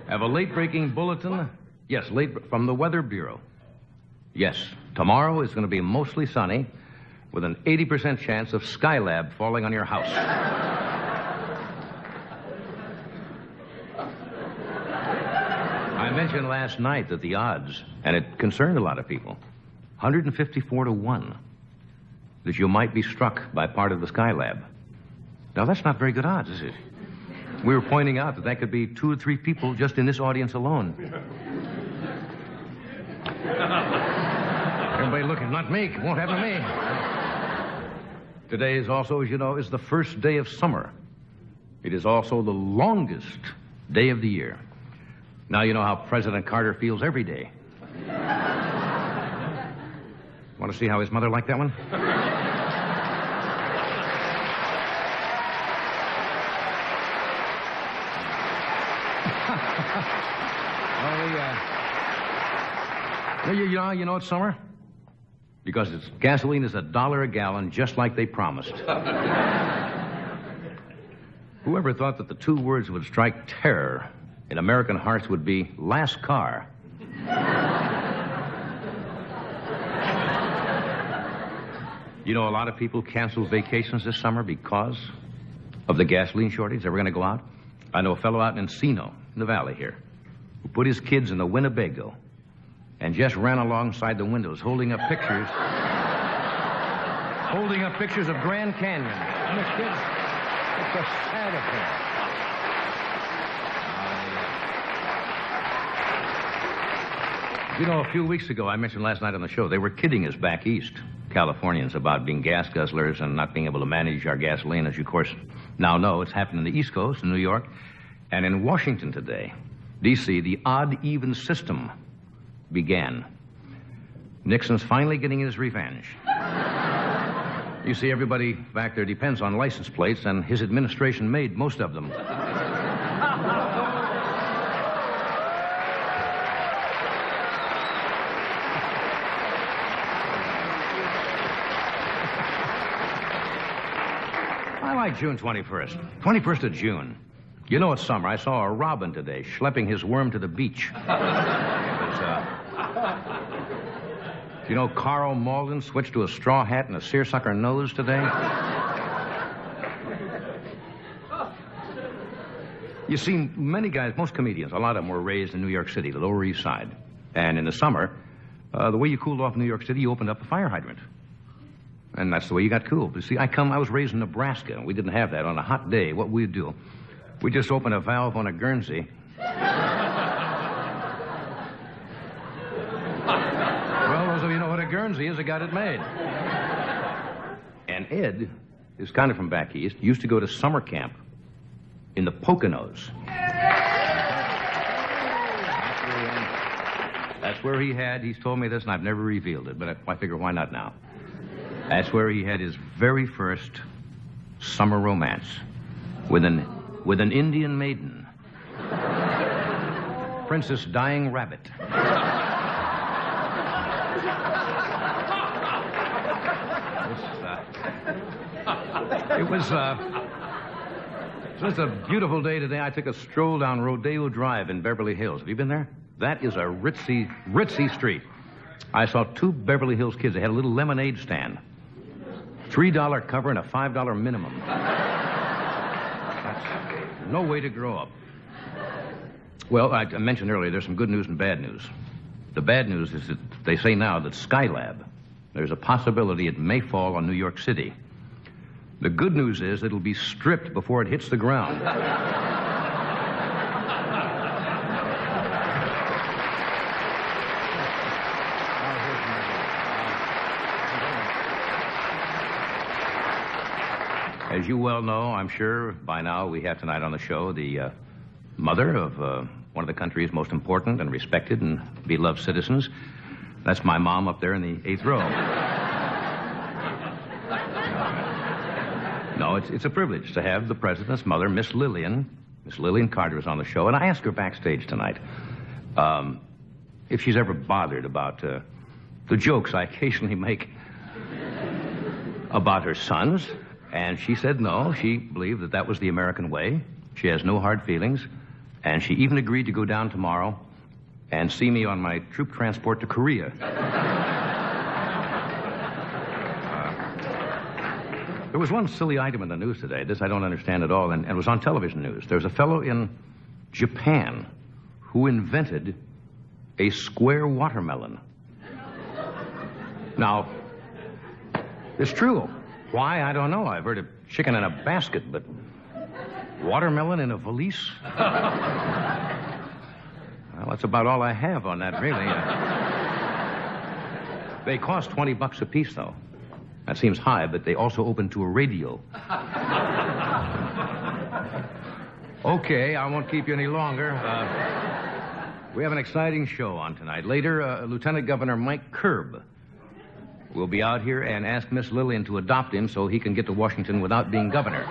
Have a late-breaking bulletin. Yes, from the Weather Bureau. Yes, tomorrow is going to be mostly sunny with an 80% chance of Skylab falling on your house. I mentioned last night that the odds, and it concerned a lot of people, 154 to 1, that you might be struck by part of the Skylab. Now, that's not very good odds, is it? We were pointing out that could be 2 or 3 people just in this audience alone. Everybody looking, not me, it won't happen to me. Today is also, as you know, is the first day of summer. It is also the longest day of the year. Now you know how President Carter feels every day. Want to see how his mother liked that one? You know it's summer? Because gasoline is $1 a gallon, just like they promised. Whoever thought that the 2 words would strike terror in American hearts would be last car. You know, a lot of people canceled vacations this summer because of the gasoline shortage. They were going to go out. I know a fellow out in Encino, in the valley here, who put his kids in the Winnebago and just ran alongside the windows holding up pictures of Grand Canyon. And the kids, it's a sad affair. You know, a few weeks ago, I mentioned last night on the show, they were kidding us back east, Californians, about being gas guzzlers and not being able to manage our gasoline. As you, of course, now know, it's happened in the East Coast, in New York, and in Washington today, D.C., the odd-even system began. Nixon's finally getting his revenge. You see, everybody back there depends on license plates, and his administration made most of them. I like June 21st. 21st of June. You know it's summer. I saw a robin today schlepping his worm to the beach. You know, Carl Malden switched to a straw hat and a seersucker nose today? You see, many guys, most comedians, a lot of them were raised in New York City, the Lower East Side. And in the summer, the way you cooled off New York City, you opened up a fire hydrant. And that's the way you got cool. But see, I was raised in Nebraska. We didn't have that. On a hot day, what we'd do, we just opened a valve on a Guernsey. Guernsey is, I got it made. And Ed is kind of from back east, used to go to summer camp in the Poconos. That's where he's told me this, and I've never revealed it, but I figure why not now? That's where he had his very first summer romance with an Indian maiden. Princess Dying Rabbit. It was just a beautiful day today. I took a stroll down Rodeo Drive in Beverly Hills. Have you been there? That is a ritzy street. I saw 2 Beverly Hills kids. They had a little lemonade stand. $3 cover and a $5 minimum. That's no way to grow up. Well, I mentioned earlier there's some good news and bad news. The bad news is that they say now that Skylab, there's a possibility it may fall on New York City. The good news is it'll be stripped before it hits the ground. As you well know, I'm sure by now we have tonight on the show the mother of one of the country's most important and respected and beloved citizens. That's my mom up there in the 8th row. No, it's a privilege to have the president's mother, Miss Lillian. Miss Lillian Carter is on the show, and I asked her backstage tonight if she's ever bothered about the jokes I occasionally make about her sons, and she said no. She believed that was the American way. She has no hard feelings, And she even agreed to go down tomorrow and see me on my troop transport to Korea. There was one silly item in the news today. This I don't understand at all, and it was on television news. There's a fellow in Japan who invented a square watermelon. Now, it's true. Why, I don't know. I've heard of chicken in a basket, but watermelon in a valise? Well, that's about all I have on that, really. They cost $20 a piece, though. That seems high, but they also open to a radio. Okay, I won't keep you any longer. We have an exciting show on tonight. Later, Lieutenant Governor Mike Curb will be out here and ask Miss Lillian to adopt him so he can get to Washington without being governor.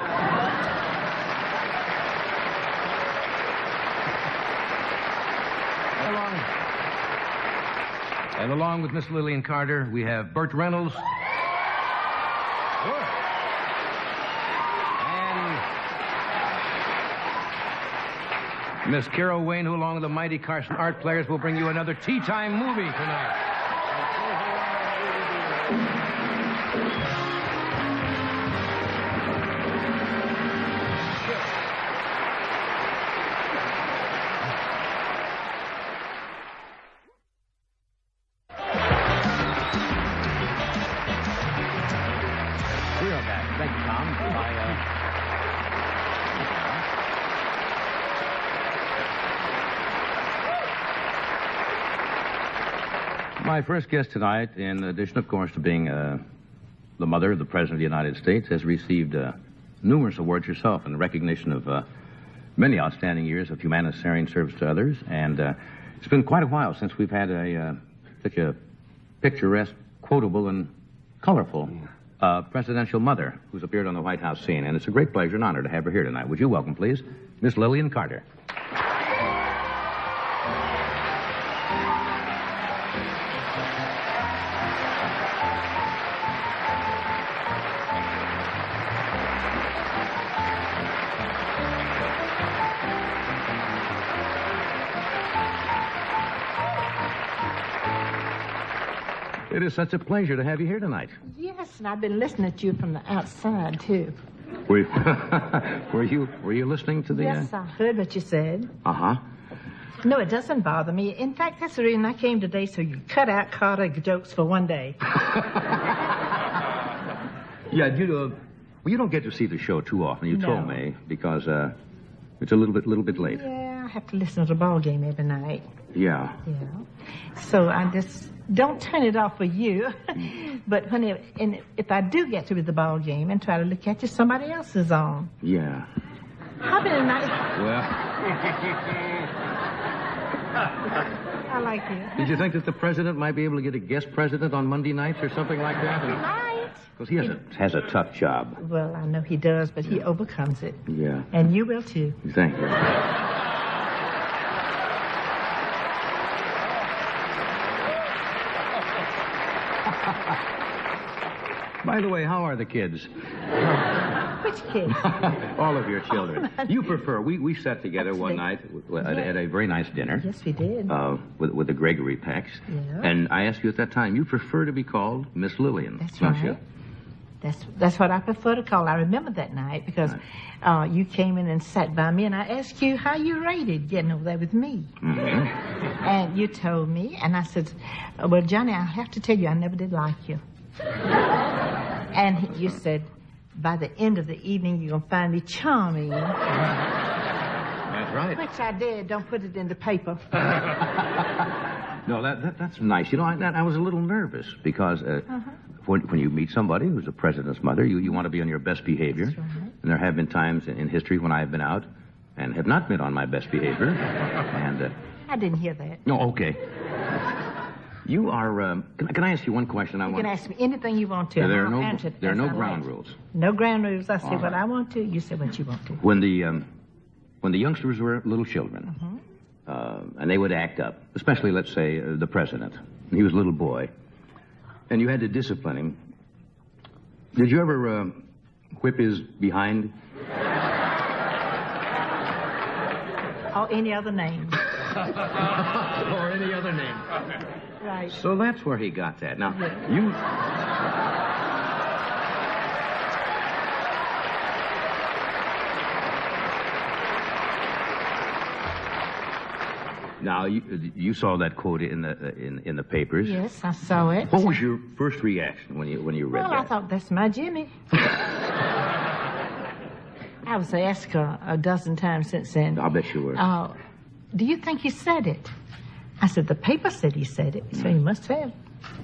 And along with Miss Lillian Carter, we have Burt Reynolds. And Miss Carol Wayne, who along with the mighty Carson Art Players will bring you another tea time movie tonight. My first guest tonight, in addition, of course, to being the mother of the President of the United States, has received numerous awards herself in recognition of many outstanding years of humanitarian service to others. And it's been quite a while since we've had such a picturesque, quotable, and colorful presidential mother who's appeared on the White House scene. And it's a great pleasure and honor to have her here tonight. Would you welcome, please, Miss Lillian Carter. It is such a pleasure to have you here tonight. Yes, and I've been listening to you from the outside, too. Were you listening to the... Yes, I heard what you said. Uh-huh. No, it doesn't bother me. In fact, that's the reason I came today, so you cut out Carter jokes for one day. Yeah, well, you don't get to see the show too often, you told me, because it's a little bit late. Yeah, I have to listen to the ball game every night. Yeah. Yeah. So I just don't turn it off for you. But if I do get to the ball game and try to look at you, somebody else is on. Yeah. How many nights? Well. I like you. Did you think that the president might be able to get a guest president on Monday nights or something like that? He might. Because he has a tough job. Well, I know he does, but he overcomes it. Yeah. And you will, too. Thank you. By the way, how are the kids? Which kids? All of your children. You prefer. We sat together one night at a very nice dinner. Yes, we did. With the Gregory Pecks. Yeah. And I asked you at that time, you prefer to be called Miss Lillian. That's don't right. You? That's what I prefer to call. I remember that night because you came in and sat by me, and I asked you how you rated getting over there with me. Mm-hmm. And you told me, and I said, well, Johnny, I have to tell you, I never did like you. And you said, by the end of the evening, you're going to find me charming. That's right. Which I did. Don't put it in the paper. No, that's nice. You know, I was a little nervous because when you meet somebody who's the president's mother, you want to be on your best behavior. That's right. And there have been times in history when I have been out and have not been on my best behavior. And I didn't hear that. no, okay. You are. Can I ask you one question? You can ask me anything you want to. There are no ground ground rules. No ground rules. I say All what right. I want to. You say what you want to. When the youngsters were little children, and they would act up, especially, let's say, the president. And he was a little boy, and you had to discipline him. Did you ever whip his behind? Or any other name. Or any other name. Right. So that's where he got that. Now, Yeah. you... Now, you saw that quote in the papers. Yes, I saw it. What was your first reaction when you read Well, that? I thought, that's my Jimmy. I was asked her a dozen times since then. I'll bet you were. Do you think he said it? I said, the paper said he said it, so he must have.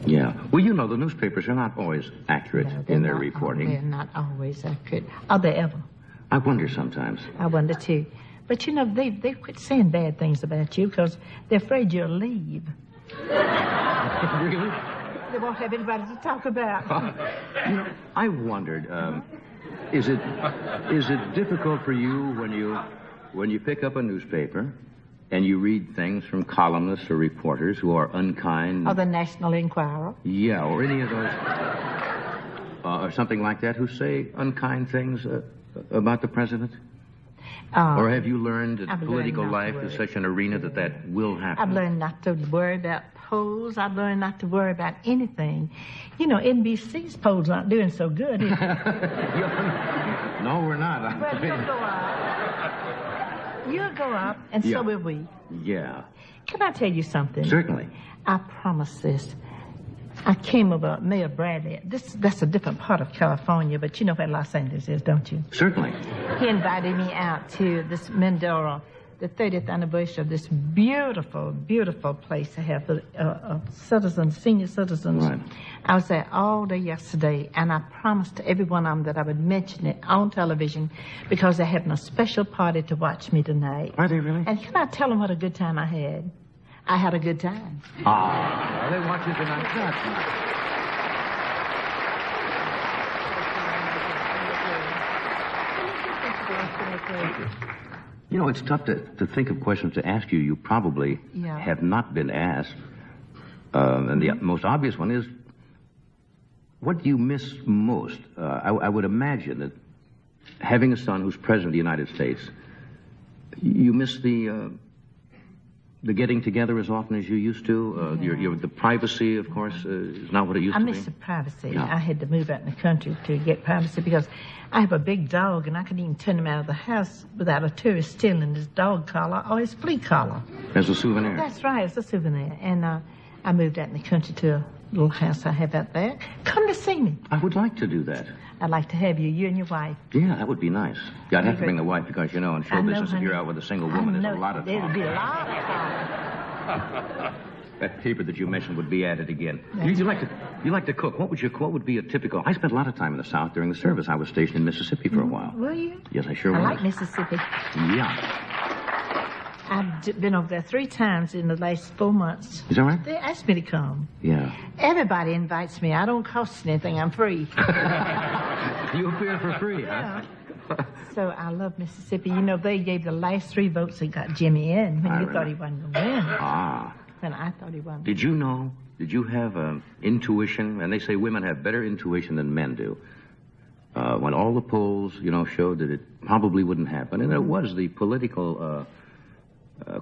Yeah. Well, you know, the newspapers are not always accurate No, they're in their not- reporting. They're not always accurate. Are they ever? I wonder sometimes. I wonder, too. But, you know, they've quit saying bad things about you because they're afraid you'll leave. Really? They won't have anybody to talk about. You know, I wondered, is it difficult for you when you pick up a newspaper and you read things from columnists or reporters who are unkind? Or the National Enquirer. Yeah, or any of those, or something like that, who say unkind things about the president? Or have you learned that political life is such an arena that will happen? I've learned not to worry about polls. I've learned not to worry about anything. You know, NBC's polls aren't doing so good. No, we're not. Well, you'll go up. You'll go up, and so will we. Yeah. Can I tell you something? Certainly. I promise this. I came over Mayor Bradley. That's a different part of California, but you know where Los Angeles is, don't you? Certainly. He invited me out to this Mendora, the 30th anniversary of this beautiful, beautiful place to have citizens, senior citizens. Right. I was there all day yesterday, and I promised to every one of them that I would mention it on television because they're having a special party to watch me tonight. Are they really? And can I tell them what a good time I had? I had a good time. Are they watching tonight? That's nice. You know, it's tough to think of questions to ask you. You probably have not been asked. And the most obvious one is, what do you miss most? I would imagine that having a son who's president of the United States, you miss the getting together as often as you used to. The privacy, of course, is not what it used to be. I miss the privacy. Yeah. I had to move out in the country to get privacy because I have a big dog, and I couldn't even turn him out of the house without a tourist stealing his dog collar or his flea collar. As a souvenir. That's right, it's a souvenir. And I moved out in the country to a little house I have out there. Come to see me. I would like to do that. I'd like to have you and your wife. Yeah, that would be nice. Yeah, I'd have to bring the wife because, you know, in show I know, business, if you're honey. out with a single woman, there's a lot of There'll talk. be a lot of talk. That paper that you mentioned would be added again. That's You like to cook. What would be a typical... I spent a lot of time in the South during the service. I was stationed in Mississippi for a while. Were you? Yes, I sure I was. like Mississippi. Yeah. I've been over there 3 times in the last 4 months. Is that right? They asked me to come. Yeah. Everybody invites me. I don't cost anything. I'm free. You appear for free, huh? So I love Mississippi. You know, they gave the last 3 votes that got Jimmy in when I you remember. thought he wasn't going to win. Ah. When I thought he wasn't. Did you know, did you have intuition? And they say women have better intuition than men do. When all the polls, you know, showed that it probably wouldn't happen. And it was the political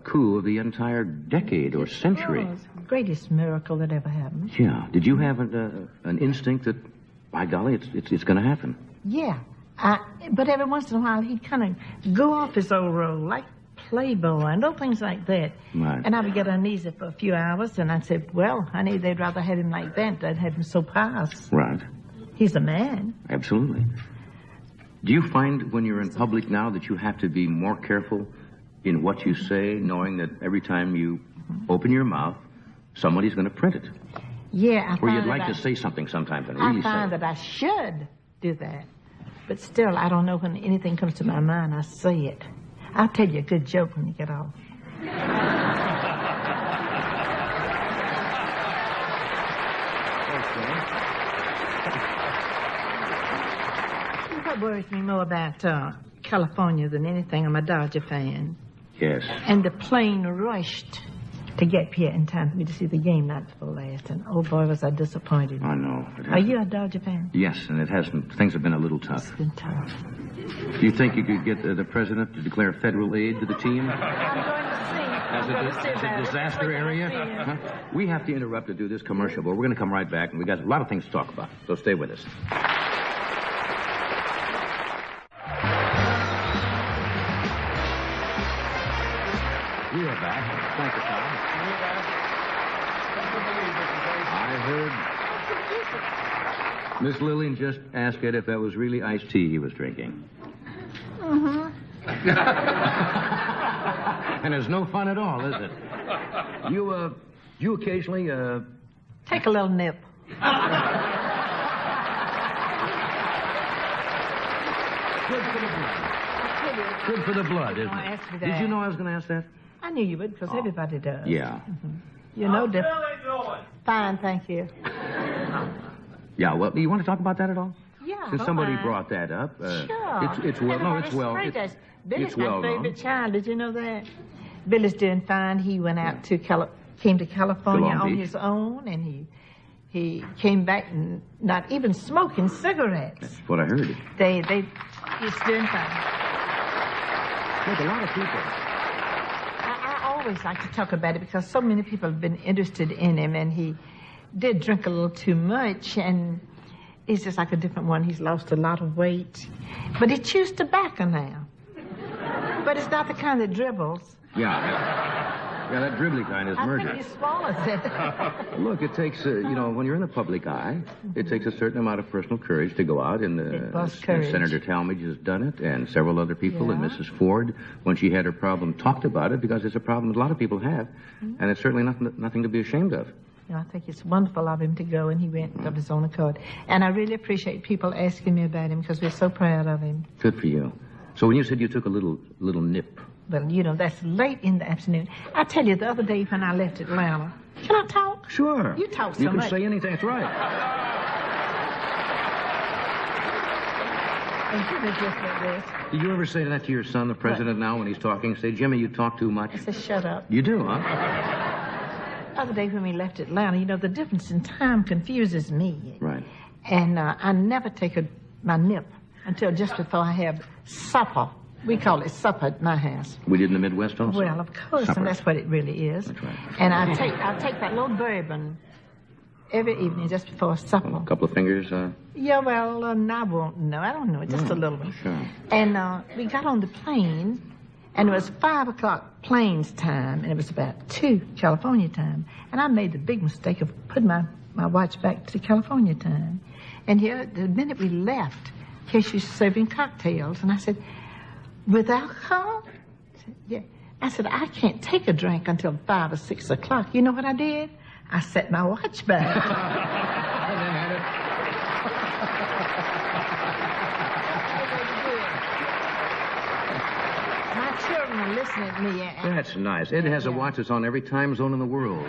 coup of the entire decade or century. Oh, it's the greatest miracle that ever happened. Yeah. Did you have an instinct that, by golly, it's going to happen? Yeah. But every once in a while, he'd kind of go off his old role, like Playboy and all things like that. Right. And I would get uneasy for a few hours, and I'd say, well, honey, they'd rather have him like that than have him so pious. Right. He's a man. Absolutely. Do you find when you're in public now that you have to be more careful in what you say, knowing that every time you open your mouth, somebody's going to print it? Yeah, Or you'd like to say something sometimes and really I find say it. that I should do that. But still, I don't know when anything comes to my mind, I say it. I'll tell you a good joke when you get off. What worries me more about California than anything, I'm a Dodger fan. Yes. And the plane rushed to get here in time for me to see the game night before last. And, oh, boy, was I disappointed. I know. Are you a Dodger fan? Yes, and it hasn't. Things have been a little tough. It's been tough. Do you think you could get the president to declare federal aid to the team? I'm going to see. As a disaster area? Huh? We have to interrupt to do this commercial, but we're going to come right back, and we got a lot of things to talk about. So stay with us. We are back. Thank you, Tom. I heard Miss Lillian just ask Ed if that was really iced tea he was drinking. Mm-hmm. And it's no fun at all, is it? You occasionally, Take a little nip. Good for the blood. Good for the blood, isn't it? Did you know I was going to ask that? I knew you would, because everybody does. Yeah. Mm-hmm. You're no different. Fine, thank you. Yeah, well, do you want to talk about that at all? Yeah. Since somebody brought that up. Sure. It's well. No, it's well. Billy's my favorite child. Did you know that? Billy's doing fine. He went out to came to California on his own, and he came back and not even smoking cigarettes. That's what I heard. He's doing fine. Look, a lot of people. I always like to talk about it because so many people have been interested in him, and he did drink a little too much, and he's just like a different one. He's lost a lot of weight, but he chews tobacco now. But it's not the kind that dribbles. Yeah, that dribbly kind is murder. I think he swallows it. Look, it takes, when you're in the public eye, it takes a certain amount of personal courage to go out, and Senator Talmadge has done it, and several other people, and Mrs. Ford, when she had her problem, talked about it, because it's a problem that a lot of people have, and it's certainly nothing to be ashamed of. I think it's wonderful of him to go, and he went of his own accord. And I really appreciate people asking me about him, because we're so proud of him. Good for you. So when you said you took a little nip... Well, that's late in the afternoon. I tell you, the other day when I left Atlanta... Can I talk? Sure. You talk so much. You can say anything. That's right. And Jimmy just like this. Did you ever say that to your son, the president, now, when he's talking? Say, Jimmy, you talk too much. I say, shut up. You do, huh? The other day when we left Atlanta, the difference in time confuses me. Right. And I never take my nip until just before I have supper. We call it supper at my house. We did in the Midwest also? Well, of course, supper. And that's what it really is. That's right. And I take that little bourbon every evening just before supper. A couple of fingers? Yeah, well, I won't know. I don't know. Just a little one. Sure. And we got on the plane, and it was 5 o'clock planes time, and it was about 2 California time. And I made the big mistake of putting my watch back to California time. And here, the minute we left, here she's serving cocktails, and I said, with alcohol? Yeah. I said, I can't take a drink until 5 or 6 o'clock. You know what I did? I set my watch back. My children are listening to me. That's nice. Ed has a watch that's on every time zone in the world.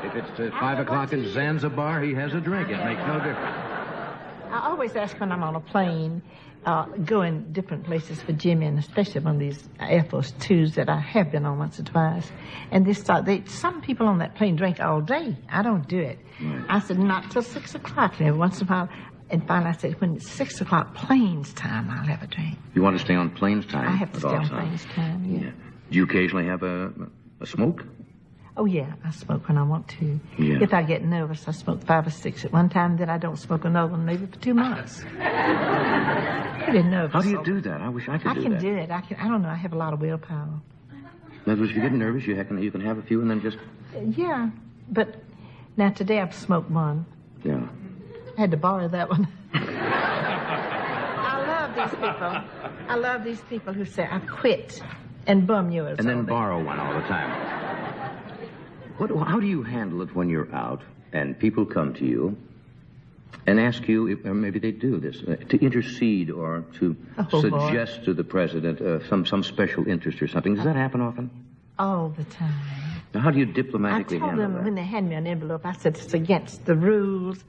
If it's 5 o'clock in Zanzibar, he has a drink. It makes no difference. I always ask when I'm on a plane, going different places for Jimmy, and especially on these Air Force Twos that I have been on once or twice. And some people on that plane drink all day. I don't do it. Right. I said, not till 6 o'clock. And every once in a while, and finally I said, when it's 6 o'clock planes time, I'll have a drink. You want to stay on planes time? I have to stay on planes time, yeah. Do you occasionally have a smoke? Oh, yeah, I smoke when I want to. Yeah. If I get nervous, I smoke 5 or 6 at one time, then I don't smoke another one maybe for 2 months. Pretty nervous. How do you do that? I wish I could do that. I can do it. I don't know. I have a lot of willpower. In other words, if you get nervous, you can have a few and then just... Yeah, but now today I've smoked one. Yeah. I had to borrow that one. I love these people. I love these people who say, I quit and bum yours. And then borrow one all the time. How do you handle it when you're out and people come to you and ask you, or maybe they do this, to intercede or to suggest to the president some special interest or something? Does that happen often? All the time. Now, how do you diplomatically handle that? I told them when they hand me an envelope, I said it's against the rules,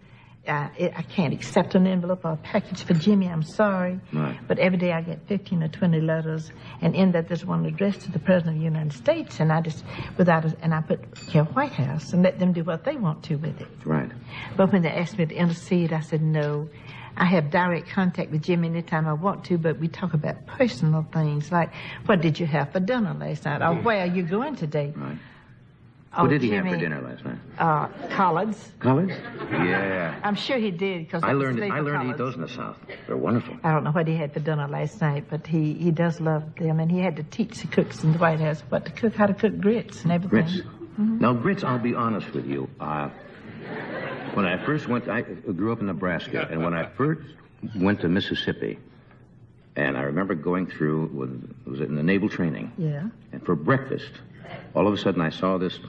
I can't accept an envelope or a package for Jimmy. I'm sorry. Right. But every day I get 15 or 20 letters, and in that there's one addressed to the President of the United States, and I put here White House and let them do what they want to with it. Right. But when they asked me to intercede, I said no. I have direct contact with Jimmy anytime I want to, but we talk about personal things like, what did you have for dinner last night? Or where are you going today? Right. Oh, What did he Jimmy, have for dinner last night? Collards. Collards? Yeah. I'm sure he did, because I learned to eat those in the South. They're wonderful. I don't know what he had for dinner last night, but he does love them, and he had to teach the cooks in the White House what to cook, how to cook grits and everything. Grits. Mm-hmm. Now, grits, I'll be honest with you. When I first I grew up in Nebraska, and when I first went to Mississippi, and I remember going through, was it in the naval training? Yeah. And for breakfast, all of a sudden I saw this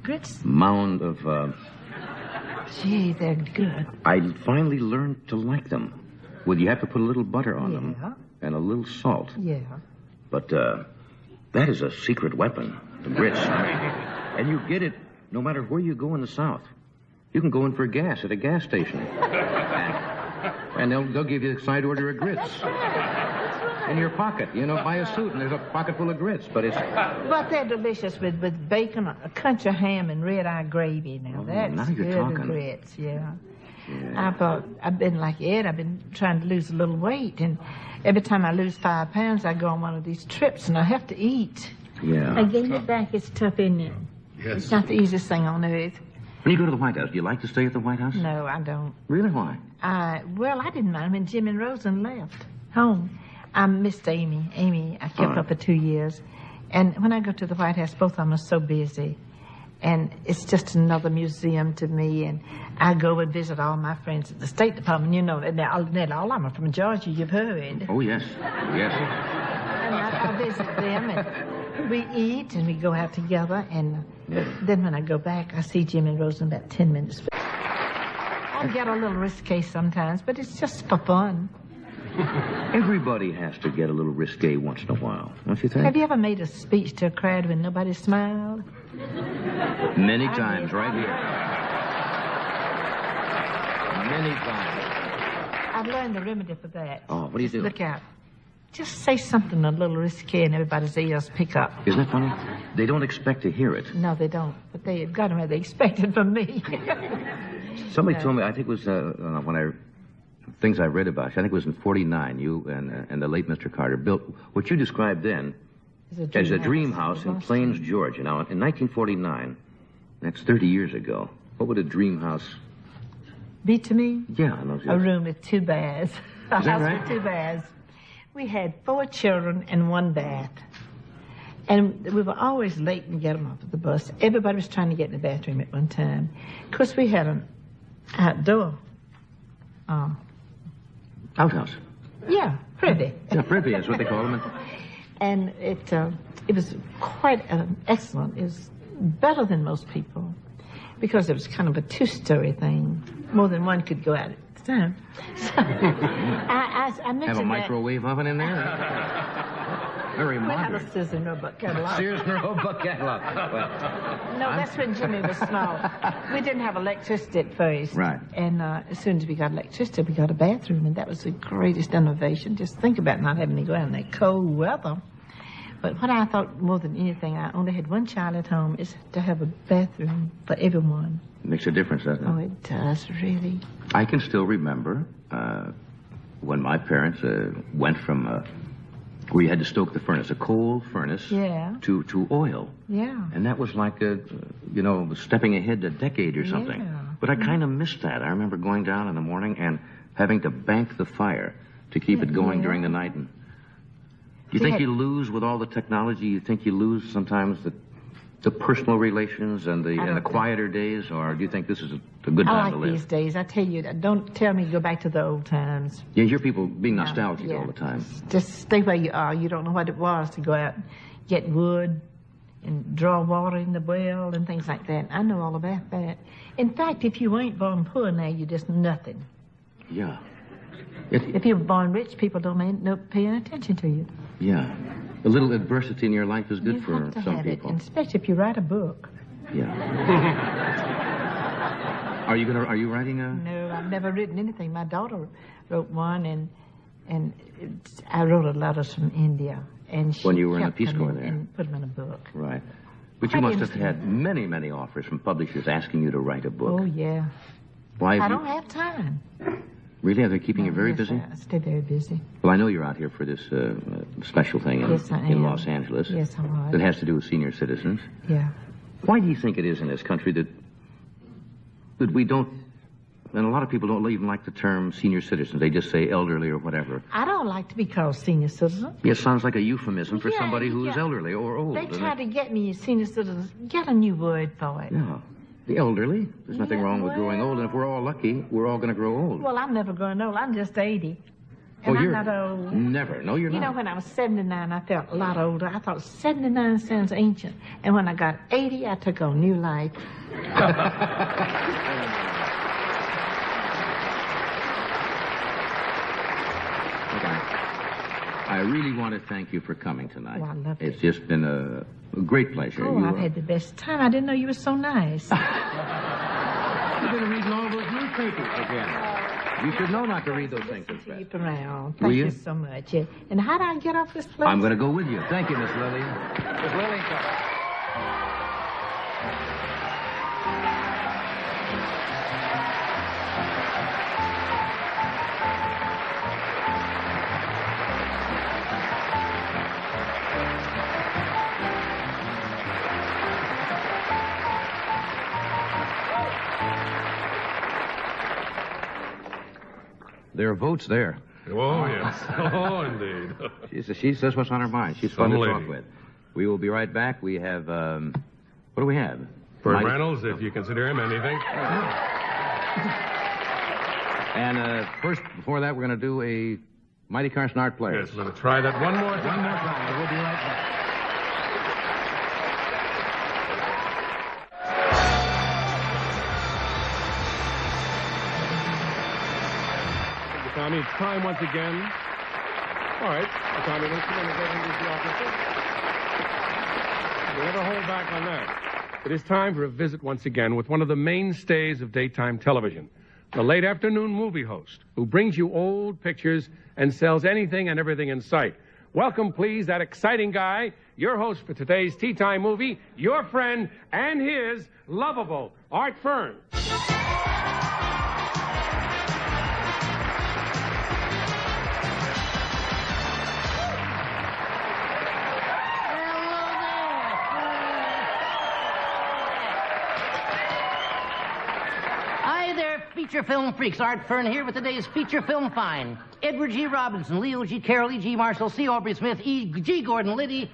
Grits? mound of... Gee, they're good. I finally learned to like them. Well, you have to put a little butter on them and a little salt. Yeah. But that is a secret weapon, the grits. And you get it no matter where you go in the South. You can go in for gas at a gas station. And they'll give you a side order of grits. In your pocket, buy a suit and there's a pocket full of grits, but it's... But they're delicious with bacon, a country ham, and red-eye gravy. Now, that's now you're good talking. grits, yeah. I've been like Ed. I've been trying to lose a little weight, and every time I lose 5 pounds, I go on one of these trips, and I have to eat. Yeah. And getting it back is tough, isn't it? Yes. It's not the easiest thing on earth. When you go to the White House, do you like to stay at the White House? No, I don't. Really? Why? Well, I didn't mind when Jim and Rosen left home. I missed Amy. Amy, I kept up for 2 years. And when I go to the White House, both of them are so busy. And it's just another museum to me. And I go and visit all my friends at the State Department. All of them are from Georgia, you've heard. Oh, yes. Yes. And I visit them, and we eat, and we go out together. And then when I go back, I see Jim and Rosen about 10 minutes. I get a little risque sometimes, but it's just for fun. Everybody has to get a little risque once in a while, don't you think? Have you ever made a speech to a crowd when nobody smiled? Many times, right here. Many times. I've learned the remedy for that. Oh, what do you do? Look out. Just say something a little risque and everybody's ears pick up. Isn't that funny? They don't expect to hear it. No, they don't. But they've got them where they expect it from me. Somebody told me, I think it was things I read about you, I think it was in 49, you and the late Mr. Carter built what you described then as a dream house in Plains, Georgia. Now, in 1949, that's 30 years ago, what would a dream house be to me? Yeah, I know. A room with 2 baths. A house with 2 baths. We had 4 children and 1 bath. And we were always late to get them off of the bus. Everybody was trying to get in the bathroom at one time. Of course, we had an outdoor... outhouse. Yeah, privy. Yeah, privy is what they call them. And it was quite excellent. It was better than most people because it was kind of a 2-story thing. More than one could go at it at the time. So, I mentioned have a microwave oven in there? Very modern. We had a Sears and Roebuck catalog. Sears and Roebuck catalog. Well, no, that's when Jimmy was small. We didn't have electricity at first. Right. And as soon as we got electricity, we got a bathroom, and that was the greatest innovation. Just think about not having to go out in that cold weather. But what I thought more than anything, I only had 1 child at home, is to have a bathroom for everyone. It makes a difference, doesn't it? Oh, it does, really. I can still remember when my parents went from... where you had to stoke the furnace, a coal furnace, to oil. Yeah. And that was like, stepping ahead a decade or something. Yeah. But I kind of missed that. I remember going down in the morning and having to bank the fire to keep it going during the night. And you think you lose with all the technology? You think you lose sometimes the personal relations and the quieter days? Or do you think this is a good time to live? I like these days. I tell you, don't tell me to go back to the old times. Yeah, you hear people being nostalgic all the time. Just stay where you are. You don't know what it was to go out and get wood and draw water in the well and things like that. I know all about that. In fact, if you ain't born poor now, you're just nothing. Yeah. If you're born rich, people don't pay any attention to you. Yeah. A little adversity in your life is good you for have to some have people. It, and especially if you write a book. Yeah. Are you writing a... No, I've never written anything. My daughter wrote one, and I wrote a letters from India. And she When you were in the kept Peace Corps coming there. And put them in a book. Right. But you Quite must have interesting. had many, many offers from publishers asking you to write a book. Oh, yeah. Why? I don't have time. Really? Are they keeping you very Yes, busy? I stay very busy. Well, I know you're out here for this special thing Yes, I in am. Los Angeles. Yes, I was. That has to do with senior citizens. Yeah. Why do you think it is in this country that we don't, and a lot of people don't even like the term senior citizens. They just say elderly or whatever. I don't like to be called senior citizen. It sounds like a euphemism for Yeah, somebody who's yeah. elderly or old. They doesn't try it? to get me senior citizens. Get a new word for it. Yeah. The elderly. There's nothing Yeah, wrong with growing well- old, and if we're all lucky, we're all going to grow old. Well, I'm never growing old. I'm just 80. And oh, I'm you're not old. Never. No, you're You know, not. when I was 79, I felt a lot older. I thought 79 sounds ancient. And when I got 80, I took on new life. I really want to thank you for coming tonight. Oh, I loved It's it. just been a great pleasure. Oh, I've had the best time. I didn't know you were so nice. You've been reading all those newspapers again. You should know not to read those things in See you press. around. Will Thank you? you so much. Yeah. And how do I get off this place? I'm going to go with you. Thank you, Miss Lillian. Miss Lillian, come. There are votes there. Oh, yes. Oh, indeed. She says what's on her mind. She's fun Some to lady. talk with. We will be right back. We have, what do we have? Burt Mighty- Reynolds, if you consider him anything. And first, before that, we're going to do a Mighty Carson Art Players. Yes, let us try that one more time. One more time. We'll be right back. Tommy, it's time once again. All right. Tommy, let's come in and get into the office. We'll never hold back on that. It is time for a visit once again with one of the mainstays of daytime television, the late afternoon movie host who brings you old pictures and sells anything and everything in sight. Welcome, please, that exciting guy, your host for today's Tea Time movie, your friend and his lovable Art Fern. Hi there, feature film freaks. Art Fern here with today's feature film find. Edward G. Robinson, Leo G. Carroll, E. G. Marshall, C. Aubrey Smith, E. G. Gordon Liddy,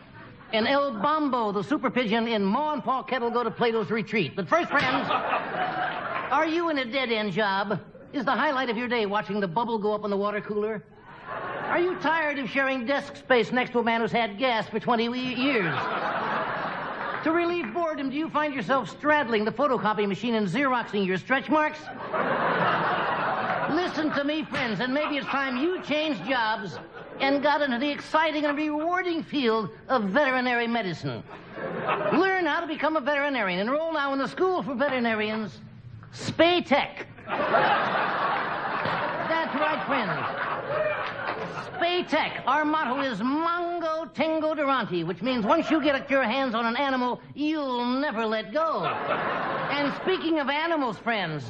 and El Bombo, the super pigeon in Ma and Pa Kettle Go to Plato's Retreat. But first, friends, are you in a dead-end job? Is the highlight of your day watching the bubble go up in the water cooler? Are you tired of sharing desk space next to a man who's had gas for 20 years? To relieve boredom, do you find yourself straddling the photocopy machine and Xeroxing your stretch marks? Listen to me, friends, and maybe it's time you changed jobs and got into the exciting and rewarding field of veterinary medicine. Learn how to become a veterinarian. Enroll now in the School for Veterinarians, Spay Tech. That's right, friends. Spay Tech. Our motto is Mongo Tingo Durante, which means once you get your hands on an animal, you'll never let go. And speaking of animals, friends,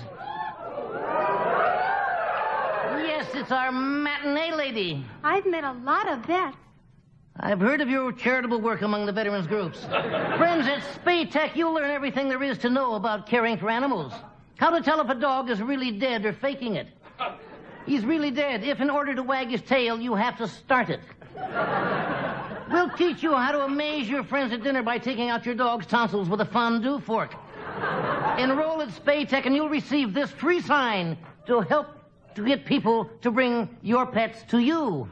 yes, it's our matinee lady. I've met a lot of vets. I've heard of your charitable work among the veterans groups. Friends, at Spay Tech, you'll learn everything there is to know about caring for animals. How to tell if a dog is really dead or faking it. He's really dead if, in order to wag his tail, you have to start it. We'll teach you how to amaze your friends at dinner by taking out your dog's tonsils with a fondue fork. Enroll at Spay Tech and you'll receive this free sign to help to get people to bring your pets to you.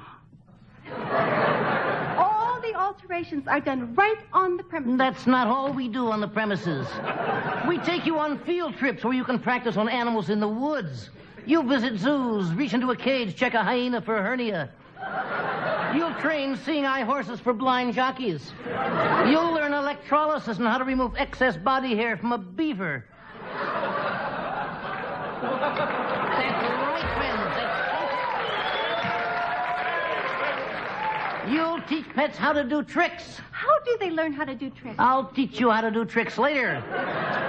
All the alterations are done right on the premises. That's not all we do on the premises. We take you on field trips where you can practice on animals in the woods. You visit zoos, reach into a cage, check a hyena for a hernia. You'll train seeing eye horses for blind jockeys. You'll learn electrolysis and how to remove excess body hair from a beaver. That's right, friends. You'll teach pets how to do tricks. How do they learn how to do tricks? I'll teach you how to do tricks later.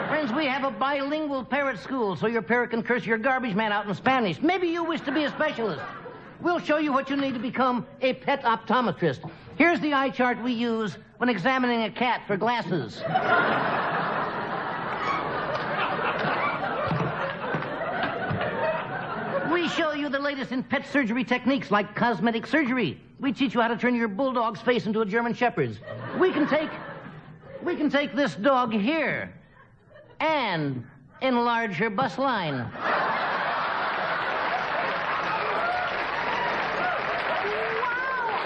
Friends, we have a bilingual parrot school, so your parrot can curse your garbage man out in Spanish. Maybe you wish to be a specialist. We'll show you what you need to become a pet optometrist. Here's the eye chart we use when examining a cat for glasses. We show you the latest in pet surgery techniques like cosmetic surgery. We teach you how to turn your bulldog's face into a German shepherd's. We can take this dog here and enlarge her bus line. Wow,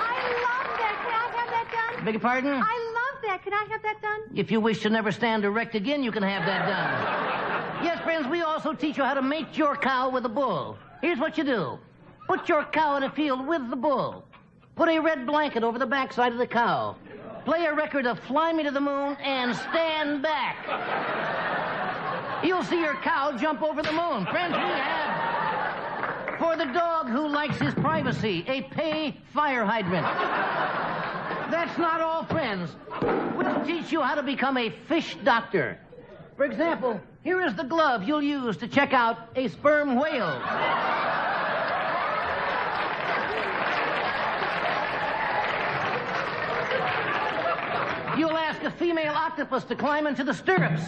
I love that. Can I have that done? Beg your pardon? I love that. Can I have that done? If you wish to never stand erect again, you can have that done. Yes, friends, we also teach you how to mate your cow with a bull. Here's what you do. Put your cow in a field with the bull. Put a red blanket over the backside of the cow. Play a record of Fly Me to the Moon and stand back. You'll see your cow jump over the moon. Friends, we have, for the dog who likes his privacy, a pay fire hydrant. That's not all, friends. We'll teach you how to become a fish doctor. For example, here is the glove you'll use to check out a sperm whale. You'll ask a female octopus to climb into the stirrups.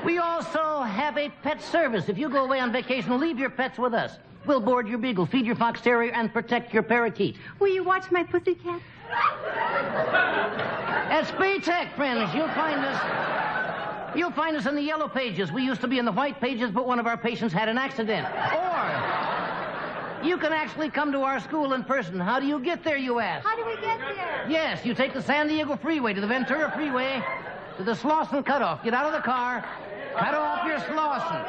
We also have a pet service. If you go away on vacation, leave your pets with us. We'll board your beagle, feed your fox terrier, and protect your parakeet. Will you watch my pussycat? At Spaytech, friends, you'll find us in the yellow pages. We used to be in the white pages, but one of our patients had an accident. Or you can actually come to our school in person. How do you get there, you ask? How do we get there? Yes, you take the San Diego Freeway to the Ventura Freeway to the Slauson Cutoff. Get out of the car, cut off your Slauson.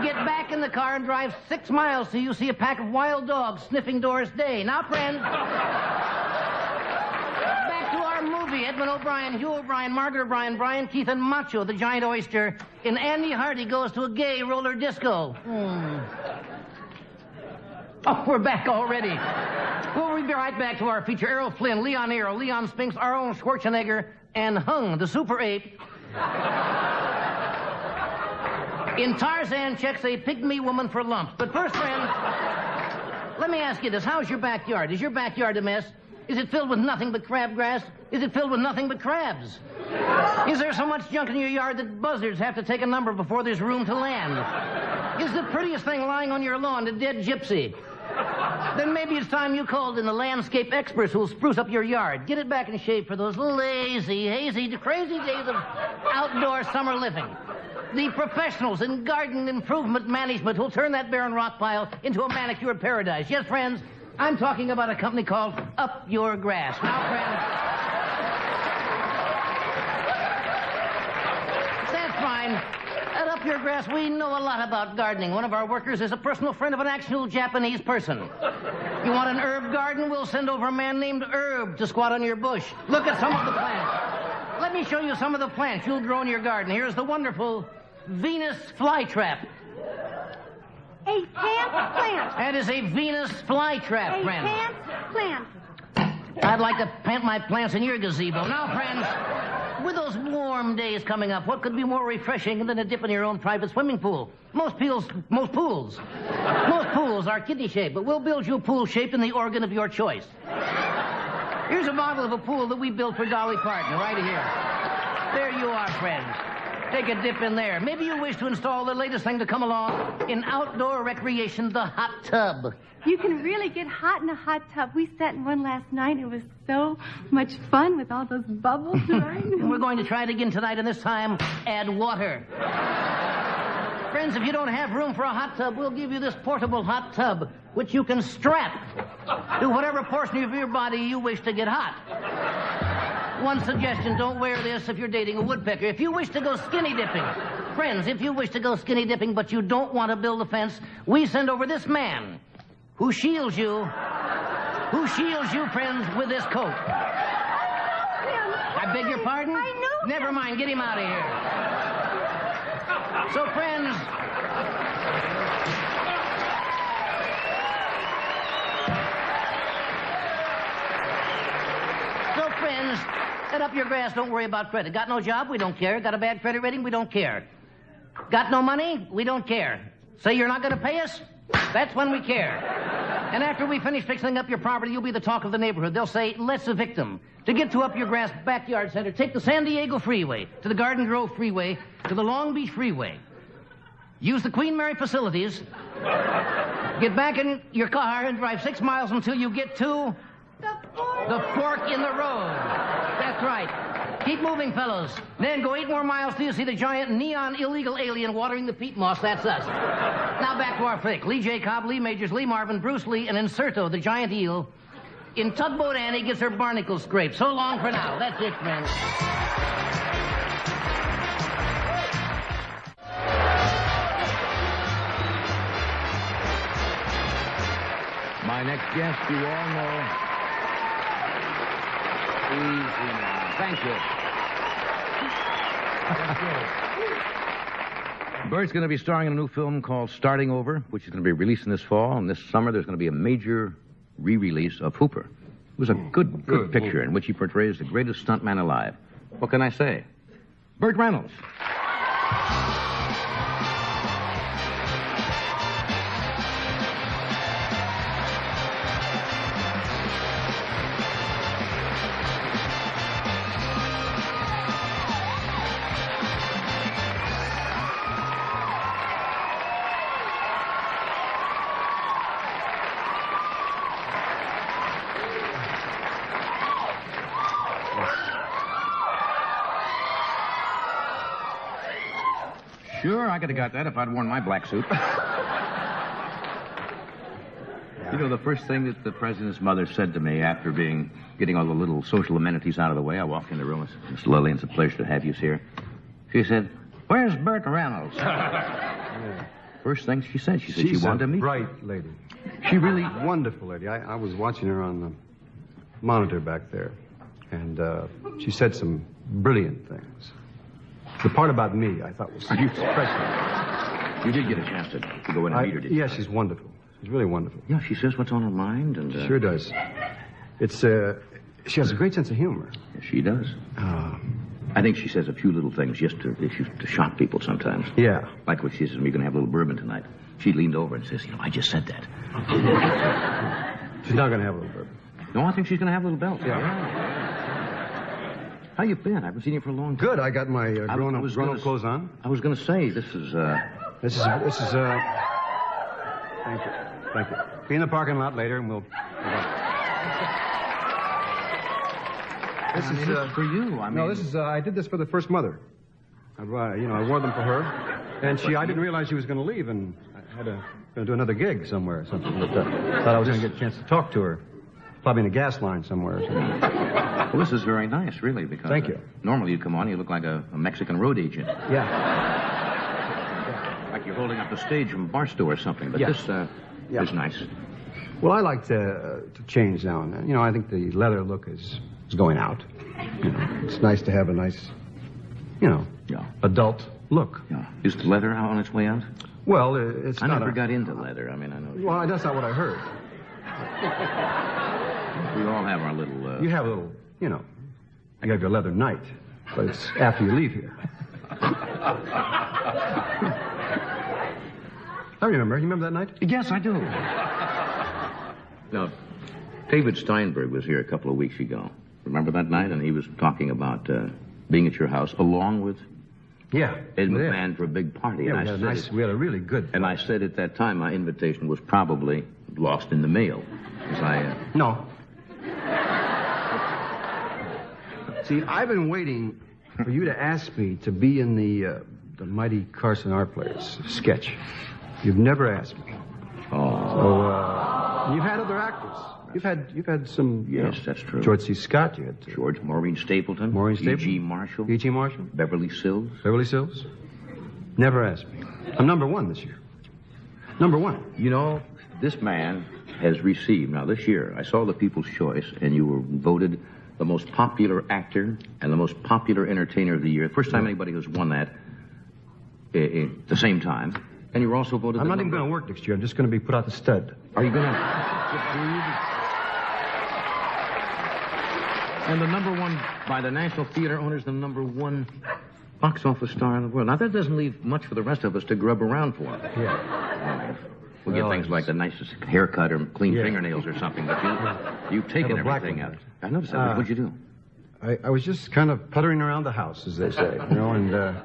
Get back in the car and drive 6 miles till you see a pack of wild dogs sniffing Doris Day. Now, friends, back to our movie. Edmund O'Brien, Hugh O'Brien, Margaret O'Brien, Brian Keith, and Macho, the giant oyster, in Andy Hardy Goes to a Gay Roller Disco. Oh, we're back already. We'll be right back to our feature. Errol Flynn, Leon Arrow, Leon Spinks, Arnold Schwarzenegger, and Hung, the super ape. In Tarzan checks a pygmy woman for lumps. But first, friends, let me ask you this. How's your backyard? Is your backyard a mess? Is it filled with nothing but crabgrass? Is it filled with nothing but crabs? Is there so much junk in your yard that buzzards have to take a number before there's room to land? Is the prettiest thing lying on your lawn a dead gypsy? Then maybe it's time you called in the landscape experts who'll spruce up your yard. Get it back in shape for those lazy, hazy, crazy days of outdoor summer living. The professionals in garden improvement management who'll turn that barren rock pile into a manicured paradise. Yes, friends, I'm talking about a company called Up Your Grass. Now, friends, that's fine. At Up Your Grass, we know a lot about gardening. One of our workers is a personal friend of an actual Japanese person. You want an herb garden? We'll send over a man named Herb to squat on your bush. Look at some of the plants. Let me show you some of the plants you'll grow in your garden. Here's the wonderful Venus flytrap. A plant plant. That is a Venus flytrap, A friend. plant plant. I'd like to plant my plants in your gazebo. Now, friends, with those warm days coming up, what could be more refreshing than a dip in your own private swimming pool? Most pools are kidney-shaped, but we'll build you a pool shaped in the organ of your choice. Here's a model of a pool that we built for Dolly Parton, right here. There you are, friends. Take a dip in there. Maybe you wish to install the latest thing to come along in outdoor recreation, the hot tub. You can really get hot in a hot tub. We sat in one last night. It was so much fun with all those bubbles, right? We're going to try it again tonight, and this time, add water. Friends, if you don't have room for a hot tub, we'll give you this portable hot tub, which you can strap to whatever portion of your body you wish to get hot. One suggestion, don't wear this if you're dating a woodpecker. If you wish to go skinny dipping, friends, if you wish to go skinny dipping but you don't want to build a fence, we send over this man who shields you, friends, with this coat. him. I beg your pardon? I knew him. Never mind, get him out of here. So, friends... Set up your grass, don't worry about credit. Got no job? We don't care. Got a bad credit rating? We don't care. Got no money? We don't care. Say you're not going to pay us? That's when we care. And after we finish fixing up your property, you'll be the talk of the neighborhood. They'll say, let's evict them. To get to Up Your Grass Backyard Center, take the San Diego Freeway, to the Garden Grove Freeway, to the Long Beach Freeway. Use the Queen Mary facilities. Get back in your car and drive 6 miles until you get to... The fork in the road. That's right. Keep moving, fellows. Then go 8 more miles till you see the giant neon illegal alien watering the peat moss. That's us. Now back to our flick. Lee J. Cobb, Lee Majors, Lee Marvin, Bruce Lee, and Inserto, the giant eel. In Tugboat Annie gets her barnacles scraped. So long for now. That's it, friends. My next guest, you all know... Easy now. Thank you. Burt's going to be starring in a new film called Starting Over, which is going to be releasing this fall. And this summer, there's going to be a major re-release of Hooper. It was a good picture in which he portrays the greatest stuntman alive. What can I say? Burt Reynolds. Sure, I could have got that if I'd worn my black suit. You know, the first thing that the president's mother said to me after getting all the little social amenities out of the way, I walked in the room and said, Miss Lillian, it's a pleasure to have you here. She said, where's Burt Reynolds? First thing she said she wanted to meet. She's a bright lady. She really... Wonderful lady. I was watching her on the monitor back there, and she said some brilliant things. The part about me, I thought was special. You did get a chance to go in and meet her, did you? Yeah, she's wonderful. She's really wonderful. Yeah, she says what's on her mind, and... Sure does. It's, she has a great sense of humor. Yes, she does. I think she says a few little things just to shock people sometimes. Yeah. Like when she says, we're going to have a little bourbon tonight. She leaned over and says, I just said that. She's not going to have a little bourbon. No, I think she's going to have a little belt. Yeah. How you been? I haven't seen you for a long time. Good. I got my grown-up clothes on. I was going to say, this is... Thank you. Thank you. Be in the parking lot later, and we'll... This is for you. No, this is... I did this for the first mother. I wore them for her, and I didn't realize she was going to leave, and I had to do another gig somewhere or something. But, thought I was going to get a chance to talk to her. Probably in a gas line somewhere or something. Well, this is very nice, really, because... Thank you. Normally you come on, you look like a Mexican road agent. Yeah. Like you're holding up the stage from Barstow or something, but this is nice. Well, I like to change now and then. You know, I think the leather look is going out. You know, it's nice to have a nice, adult look. Yeah. Is the leather out on its way out? Well, it's not... I never got into leather. I mean, I know... Well, that's not what I heard. We all have our little... You have a little, you have your leather night, but it's after you leave here. I remember. You remember that night? Yes, I do. Now, David Steinberg was here a couple of weeks ago. Remember that night? And he was talking about being at your house along with Ed McMahon for a big party. Yeah, and we had a really good party. And I said at that time my invitation was probably lost in the mail. No. See, I've been waiting for you to ask me to be in the Mighty Carson Art Players sketch. You've never asked me. Oh. So, you've had other actors. You've had some... Yes, that's true. George C. Scott, you had... Maureen Stapleton. E.G. Marshall. E.G. Marshall. Beverly Sills. Never asked me. I'm number one this year. Number one. You know, this man has received... Now, this year, I saw the People's Choice, and you were voted the most popular actor and the most popular entertainer of the year. First time anybody who's won that at the same time. And you were also voted... I'm not even going to work next year. I'm just going to be put out the stud. Are you going to... And the number one, by the National Theater owners, the number one box office star in the world. Now, that doesn't leave much for the rest of us to grub around for. Yeah. We'll get things like the nicest haircut or clean fingernails or something, but you've taken everything out. I noticed that. What'd you do? I was just kind of puttering around the house, as they say, you know, and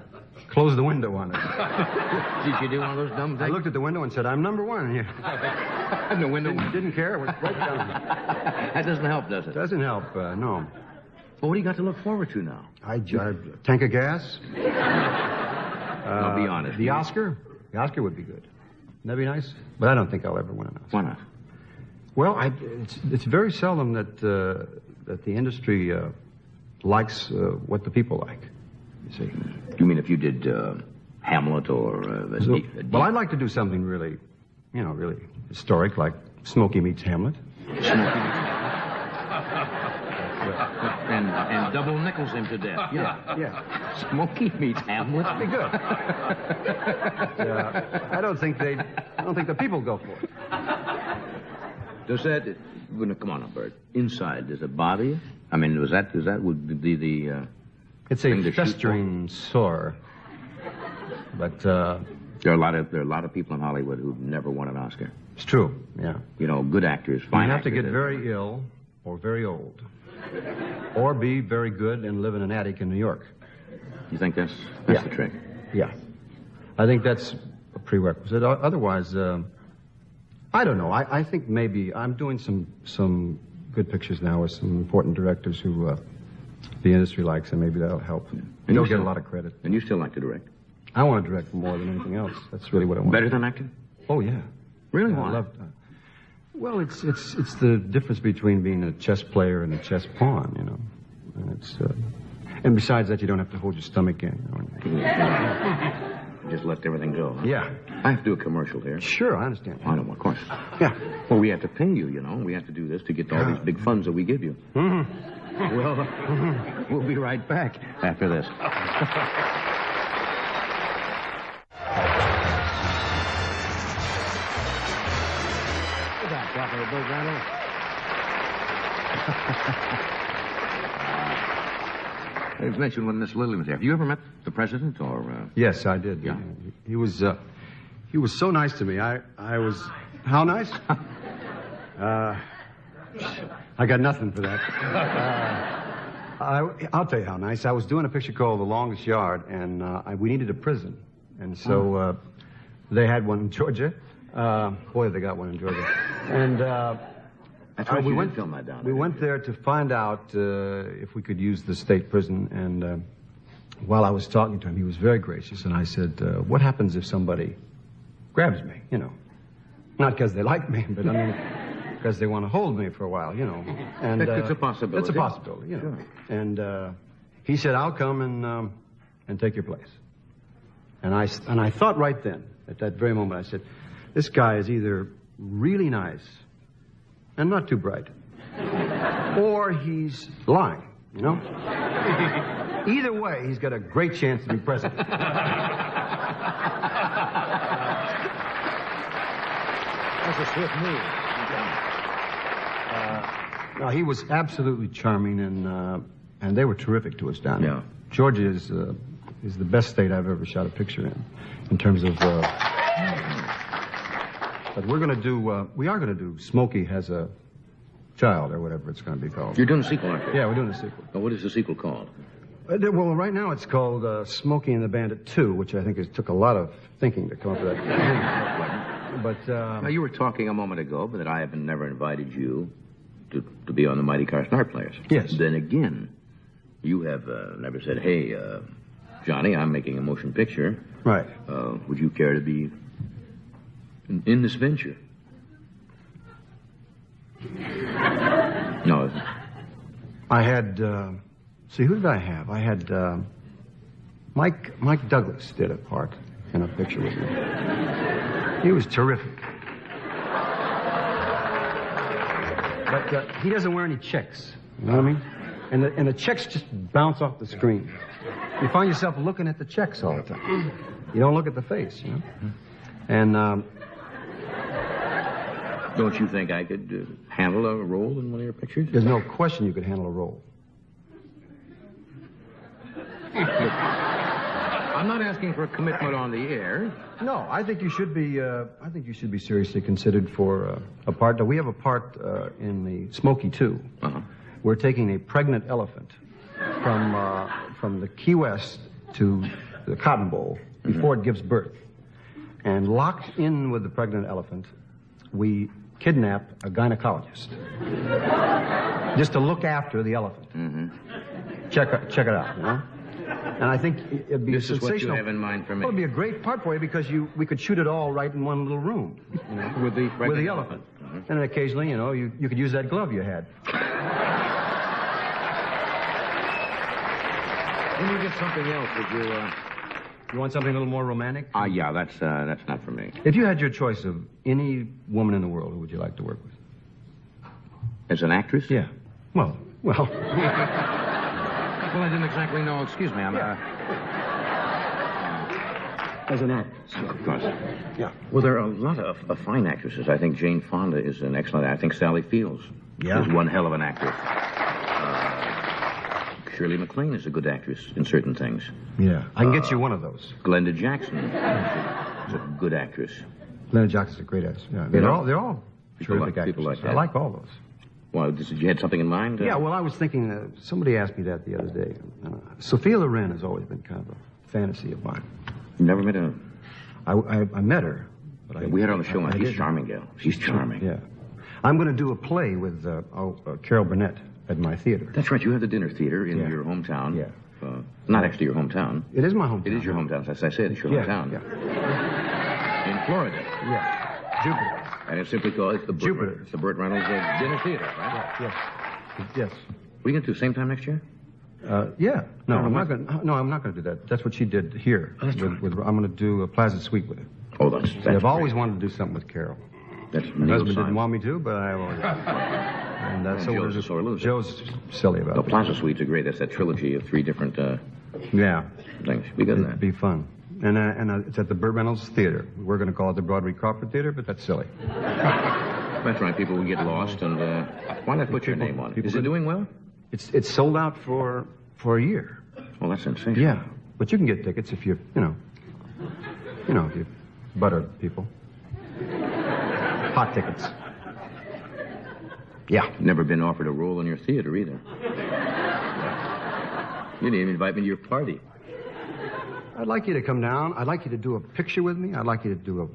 closed the window on it. Did you do one of those dumb things? I looked at the window and said, I'm number one. And the window didn't care. It was right down. That doesn't help, does it? Doesn't help, no. Well, what do you got to look forward to now? A tank of gas. I'll be honest. The Oscar? The Oscar would be good. That'd be nice. But I don't think I'll ever win an Oscar. Why not? Well, it's very seldom that the industry likes what the people like. You see. You mean if you did Hamlet or... well, I'd like to do something really, really historic, like Smokey Meets Hamlet. And double nickels him to death. Yeah. Smokey Meets Hamlet. That'd be good. I don't think the people go for it. Does that... Come on, Burt. Inside, does it bother you? I mean, would be the... It's a festering sore. But there are a lot of people in Hollywood who've never won an Oscar. It's true. Yeah. You know, good actors, fine actors. You have to get very ill or very old, or be very good and live in an attic in New York. You think that's the trick? Yeah. I think that's a prerequisite. Otherwise, I don't know. I think maybe I'm doing some good pictures now with some important directors who the industry likes, and maybe that'll help. And you'll get a lot of credit. And you still like to direct? I want to direct more than anything else. That's really what I want. Better than acting? Oh, yeah. Really? Yeah, why? I love well, it's the difference between being a chess player and a chess pawn, you know. And besides that, you don't have to hold your stomach in. You just let everything go. Huh? Yeah. I have to do a commercial here. Sure, I understand. I know, of course. Yeah. Well, we have to pay you, you know. We have to do this to get all these big funds that we give you. Mm-hmm. Well, we'll be right back after this. We're back talking to Burt Reynolds. It was mentioned when Miss Lillian was there. Have you ever met the president, or? Yes, I did. Yeah. He was so nice to me. I was... How nice? I got nothing for that. I'll tell you how nice. I was doing a picture called The Longest Yard, and we needed a prison. And so they had one in Georgia. Boy, they got one in Georgia. And That's right, we went film that down. We went there to find out if we could use the state prison. And while I was talking to him, he was very gracious. And I said, what happens if somebody grabs me, you know? Not because they like me, but I mean... because they want to hold me for a while, you know. And it's a possibility. It's a possibility, you know. Sure. And he said, "I'll come and take your place." And I thought right then, at that very moment, I said, "This guy is either really nice and not too bright, or he's lying, you know. Either way, he's got a great chance to be president." That's a swift move. No, he was absolutely charming, and they were terrific to us down there. Yeah. Georgia is the best state I've ever shot a picture in terms of. But we are going to do Smokey Has a Child, or whatever it's going to be called. You're doing a sequel, aren't you? Yeah, we're doing a sequel. Well, what is the sequel called? Well, right now it's called Smokey and the Bandit 2, which I think took a lot of thinking to come up with that. But now, you were talking a moment ago that I have never invited you to be on the Mighty Carson Art Players. Yes. Then again, you have never said, "Hey, Johnny, I'm making a motion picture. Right. Would you care to be in this venture?" No. I had. See, who did I have? I had Mike Douglas did a part in a picture with me. He was terrific. But he doesn't wear any checks. You know what I mean? And the checks just bounce off the screen. You find yourself looking at the checks all the time. You don't look at the face, you know. And Don't you think I could handle a role in one of your pictures? there's no question you could handle a role. I'm not asking for a commitment on the air. No, I think you should be. I think you should be seriously considered for a part. We have a part in the Smokey 2. Uh-huh. We're taking a pregnant elephant from the Key West to the Cotton Bowl before it gives birth, and locked in with the pregnant elephant, we kidnap a gynecologist just to look after the elephant. Mm-hmm. Check it out, you know. And I think it'd be This is sensational. what you have in mind for me. Well, it'd be a great part for you because we could shoot it all right in one little room, you know, With the pregnant elephant. elephant. And occasionally, you know, you could use that glove you had. When you get something else, would you? You want something a little more romantic? Yeah, that's not for me. If you had your choice of any woman in the world, who would you like to work with? As an actress? Yeah. Well. Well, I didn't exactly know. Excuse me, I'm. As an actress. Of course. Yeah. Well, there are a lot of fine actresses. I think Jane Fonda is an excellent. I think Sally Fields is one hell of an actress. Shirley MacLaine is a good actress in certain things. Yeah. I can get you one of those. Glenda Jackson is a good actress. Glenda Jackson's a great actress. Yeah. They're all terrific actresses. People like that. I like all those. Well, did you had something in mind? Yeah, well, I was thinking, somebody asked me that the other day. Sophia Loren has always been kind of a fantasy of mine. You never met her? I met her. But We had her on the show once. She's charming, gal. She's charming. Yeah. I'm going to do a play with Carol Burnett at my theater. That's right. You have the dinner theater in your hometown. Yeah. Not actually your hometown. It is my hometown. It is your hometown. As I said, it's your hometown. Yeah. In Florida. Yeah. Jupiter. And it's simply called it's the Jupiter. It's the Burt Reynolds Dinner Theater, right? Yes. We can do same time next year? Yeah. No, I'm not going to do that. That's what she did here. Oh, that's right. I'm going to do a Plaza Suite with her. Oh, that's I've always wanted to do something with Carol. That's My husband didn't want me to, but I always. And that's Joe's a sore loser. Joe's silly about The it. Plaza Suites are great. That's that trilogy of 3 different Yeah. things. Be good in It'd that. be fun. And it's at the Burt Reynolds Theater. We're going to call it the Broadway Crawford Theater, but that's silly. That's right. People will get lost, and why not put your name on it? Is it doing well? It's sold out for a year. Well, that's sensational. Yeah, but you can get tickets if if you butter people. Hot tickets. Yeah. Never been offered a role in your theater either. You didn't even invite me to your party. I'd like you to come down. I'd like you to do a picture with me. I'd like you to do a,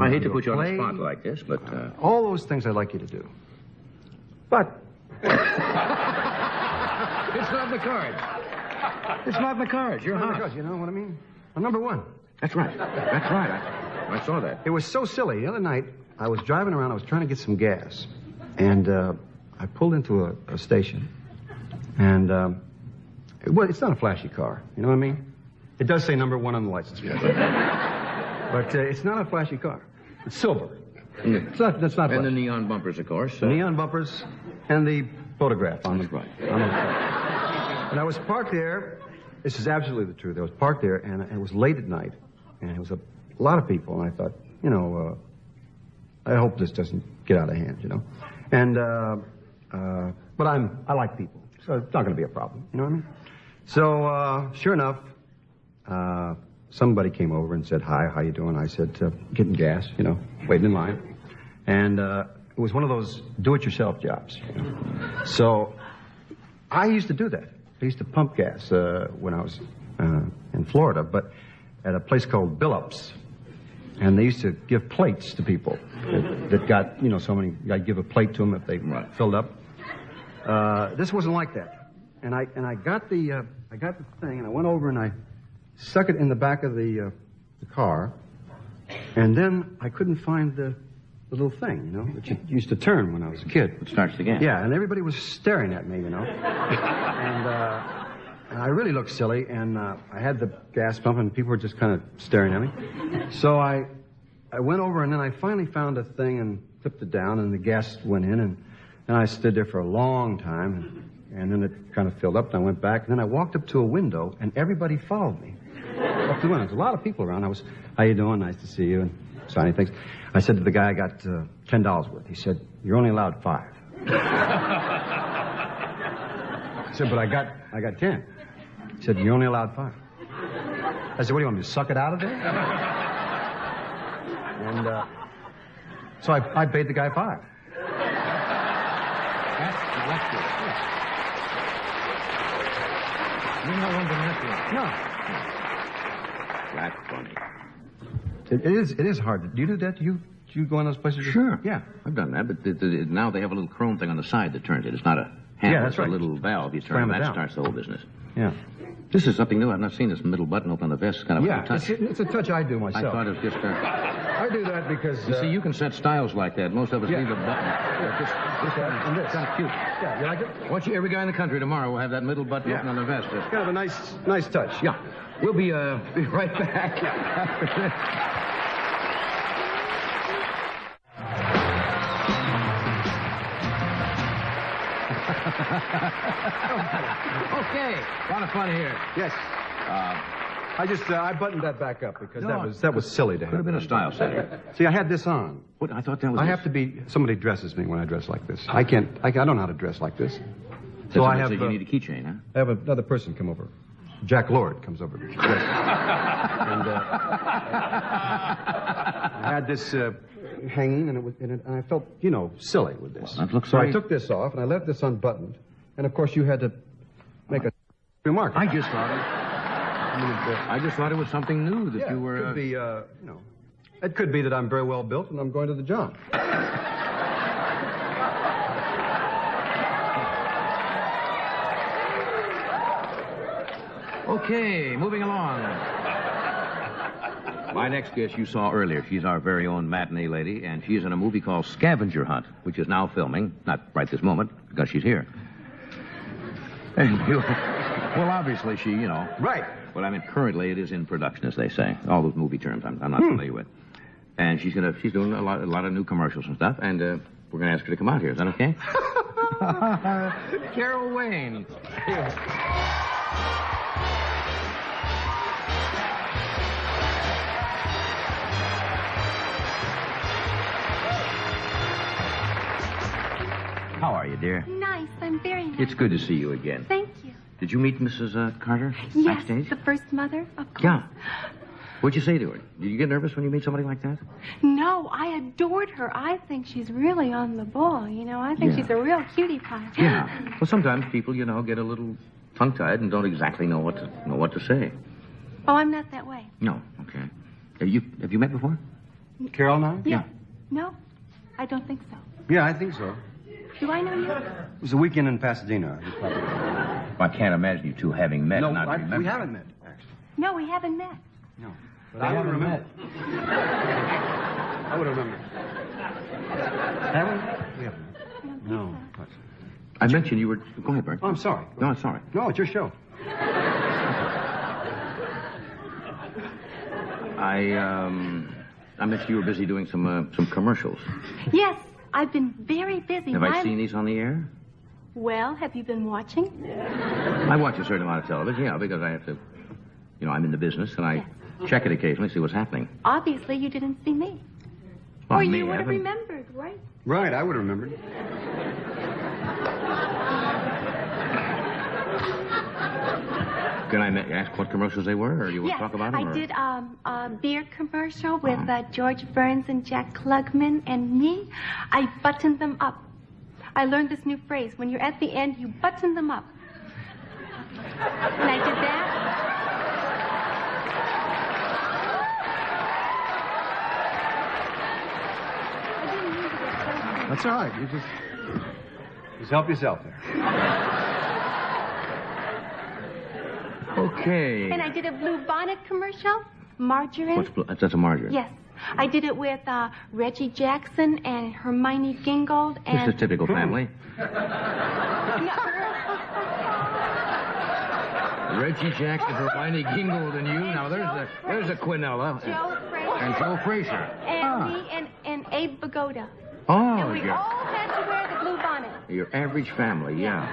I hate to put you on the play. spot like this, but All those things I'd like you to do. But it's not in the cards. It's not in the cards. You're hot. because you know what I mean? I'm number one. That's right. That's right. I saw that. It was so silly. The other night, I was driving around. I was trying to get some gas. And I pulled into a station. And, it's not a flashy car. You know what I mean? It does say number 1 on the license plate. But it's not a flashy car. It's silver. That's not And flashy. the neon bumpers, of course. Neon bumpers and the photograph on That's the right. on the And I was parked there. This is absolutely the truth. I was parked there, and it was late at night, and it was a lot of people. And I thought, I hope this doesn't get out of hand, And but I like people, so it's not going to be a problem. You know what I mean? So sure enough, somebody came over and said, "Hi, how you doing?" I said, "Getting gas, waiting in line." And it was one of those do-it-yourself jobs. So I used to do that. I used to pump gas when I was in Florida, but at a place called Billups. And they used to give plates to people that got, so many. I'd give a plate to them if they filled up. This wasn't like that. And I got the thing, and I went over and I stuck it in the back of the car, and then I couldn't find the little thing, that you used to turn when I was a kid. It starts the gas. Yeah, and everybody was staring at me, and I really looked silly, and I had the gas pump, and people were just kind of staring at me. So I went over, and then I finally found a thing and flipped it down, and the gas went in, and I stood there for a long time, And then it kind of filled up, and I went back, and then I walked up to a window, and everybody followed me. Up to the window. There's a lot of people around. How you doing? Nice to see you, and signing things. I said to the guy I got $10 worth. He said, you're only allowed 5. I said, but I got 10. He said, you're only allowed 5. I said, what do you want me to suck it out of there? And so I paid the guy 5. That's good. You know one No. That's funny. It is hard. Do you do that? Do you go in those places? Sure. Yeah. I've done that, but now they have a little chrome thing on the side that turns it. It's not a handle. Yeah, that's it's right. a little valve. You turn Slam it, it that down. starts the whole business. Yeah. This is something new. I've not seen this middle button open on the vest. It's kind of a touch. It's a touch I do myself. I thought it was just I do that because... you see, you can set styles like that. Most of us leave a button. This and this. It's kind of cute. Yeah, you like it? Watch every guy in the country tomorrow will have that middle button open on the vest. It's kind of a nice touch. Yeah. We'll be right back. Okay. A lot of fun here. Yes. I buttoned that back up because that was silly to have. Could have been a style setter. See, I had this on. What? I thought that was. I have to be. Somebody dresses me when I dress like this. I don't know how to dress like this. So I have. You need a keychain, huh? I have another person come over. Jack Lord comes over. And I had this hanging, and I felt, silly with this. That looks so right. I took this off, and I left this unbuttoned. And of course, you had to make a remark. I just thought it was something new that you were. It could be, it could be that I'm very well built, and I'm going to the job. Okay, moving along. My next guest you saw earlier. She's our very own matinee lady, and she's in a movie called Scavenger Hunt, which is now filming. Not right this moment, because she's here. And well, obviously she, Right. Well, I mean, currently it is in production, as they say. All those movie terms I'm not familiar with. And she's doing a lot of new commercials and stuff, and we're going to ask her to come out here. Is that okay? Carol Wayne. How are you, dear? Nice. I'm very nice. It's good to see you again. Thank you. Did you meet Mrs. Carter Yes, backstage? the first mother, of course. Yeah. What'd you say to her? Did you get nervous when you meet somebody like that? No, I adored her. I think she's really on the ball, I think she's a real cutie pie. Yeah. Well, sometimes people, get a little tongue-tied and don't exactly know what to say. Oh, I'm not that way. No. Okay. Have you met before? Carol and I? Yeah. No, I don't think so. Yeah, I think so. Do I know you? It was a weekend in Pasadena. I can't imagine you two having met. No, and not remember. we haven't met, actually. No, we haven't met. No. But I would remember. I would remember. Have we? We haven't met. No. I mentioned you were... Go ahead, Bert. Oh, I'm sorry. No, it's all right. No, it's your show. I mentioned you were busy doing some commercials. Yes, I've been very busy. Have I seen these on the air? Well, have you been watching? I watch a certain amount of television, yeah, because I have to... I'm in the business, and I check it occasionally, see what's happening. Obviously, you didn't see me. Well, or me, you would have haven't- remembered, right? Right, I would have remembered. Can I ask what commercials they were, or you want Yes, to talk about them? I or- did a beer commercial with George Burns and Jack Klugman and me. I buttoned them up. I learned this new phrase. When you're at the end, you button them up. And I did that. I didn't mean to get so... That's all right. You just help yourself there. Okay. And I did a blue bonnet commercial. Margarine. That's a margarine. Yes. I did it with Reggie Jackson and Hermione Gingold and... Just a typical family. Reggie Jackson, Hermione Gingold, and you. Now, there's a Quinella. Joe Frazier. And Joe Frazier. And me and Abe Pagoda. Oh, And we all had to wear the blue bonnet. your average family, yeah.